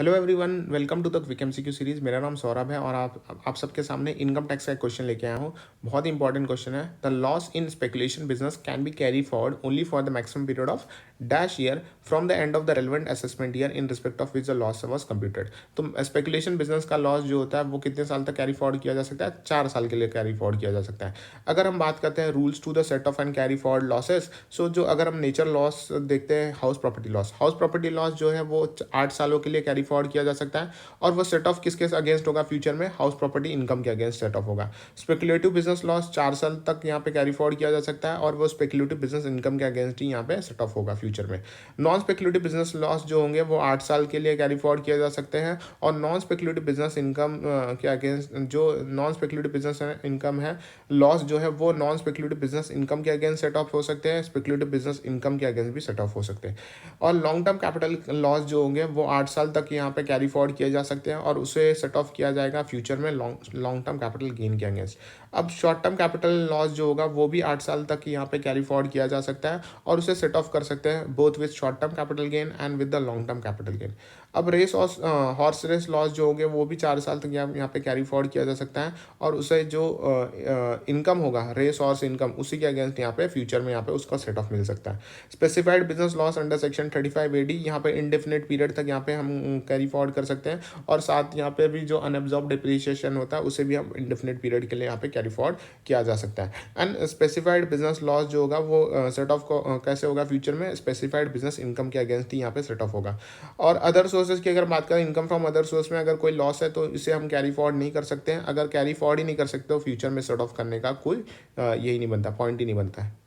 Hello everyone, welcome to the quick MCQ series. मेरा नाम सौरभ है और आप सबके सामने इनकम टैक्स का एक क्वेश्चन लेके आया हूँ। बहुत ही इंपॉर्टेंट क्वेश्चन है। The loss in speculation business can be carry forward only for the maximum period of dash year from the end of the relevant assessment year in respect of which the loss was computed. तो speculation business का loss जो होता है वो कितने साल तक carry forward किया जा सकता है? 4 साल के लिए कैरी फॉरवर्ड किया जा सकता है। अगर हम बात करते हैं rules to the set off and carry forward losses, so जो अगर हम नेचर लॉस देखते हैं, हाउस प्रॉपर्टी लॉस जो है वो 8 सालों के लिए कैरी फॉरवर्ड किया जा सकता है। और वो सेट ऑफ किसके अगेंस्ट होगा? फ्यूचर में हाउस प्रॉपर्टी इनकम के अगेंस्ट सेट ऑफ होगा। स्पेकुलेटिव बिजनेस लॉस 4 साल तक यहाँ पे कैरी फॉरवर्ड किया जा सकता है और वो स्पेकुलेटिव बिजनेस इनकम के अगेंस्ट ही यहाँ पे सेट ऑफ होगा फ्यूचर में। नॉन स्पेकुलेटिव बिजनेस लॉस जो होंगे वो 8 साल के लिए कैरी फॉरवर्ड किया जा सकते हैं और नॉन स्पेकुलेटिव बिजनेस इनकम के अगेंस्ट जो नॉन स्पेकुलेटिव बिजनेस इनकम है, लॉस जो है वो नॉन स्पेकुलेटिव बिजनेस इनकम के अगेंस्ट सेट ऑफ हो सकते हैं, स्पेकुलेटिव बिजनेस इनकम के अगेंस्ट भी सेट ऑफ हो सकते हैं। और लॉन्ग टर्म कैपिटल लॉस जो होंगे वो 8 साल तक यहाँ पे कैरी फॉरवर्ड किए जा सकते हैं और उसे सेट ऑफ किया जाएगा फ्यूचर में लॉन्ग टर्म कैपिटल गेन के अगेंस्ट। अब शॉर्ट टर्म कैपिटल लॉस जो होगा वो भी 8 साल तक यहाँ पे कैरी फॉरवर्ड किया जा सकता है और उसे सेट ऑफ कर सकते हैं both with short term capital gain and with the long term capital gain. अब रेस और हॉर्स रेस लॉस जो होंगे वो भी 4 साल तक यहाँ पे कैरी फॉरवर्ड किया जा सकता है और उसे जो इनकम होगा रेस हॉर्स इनकम उसी के अगेंस्ट यहाँ पे फ्यूचर में यहाँ पे उसका सेट ऑफ मिल सकता है। Specified business loss under section 35AD यहाँ पे इंडेफिनिट पीरियड तक यहाँ पे हम कैरी फॉरवर्ड कर सकते हैं और साथ यहाँ पे भी जो अनएब्जॉर्ब डिप्रिसिएशन होता है उसे भी हम इंडेफिनिट पीरियड के लिए यहाँ पे कैरी फॉरवर्ड किया जा सकता है। एंड स्पेसिफाइड बिजनेस लॉस जो होगा वो सेट ऑफ कैसे होगा फ्यूचर में? स्पेसिफाइड बिजनेस इनकम के अगेंस्ट ही यहाँ पे सेट ऑफ होगा। और अदर सोर्सेज की अगर बात करें, इनकम फ्रॉम अदर सोर्स में अगर कोई लॉस है तो इसे हम कैरी फॉरवर्ड नहीं कर सकते हैं। अगर कैरी फॉरवर्ड ही नहीं कर सकते तो फ्यूचर में सेट ऑफ करने का कोई यही नहीं बनता, पॉइंट ही नहीं बनता है।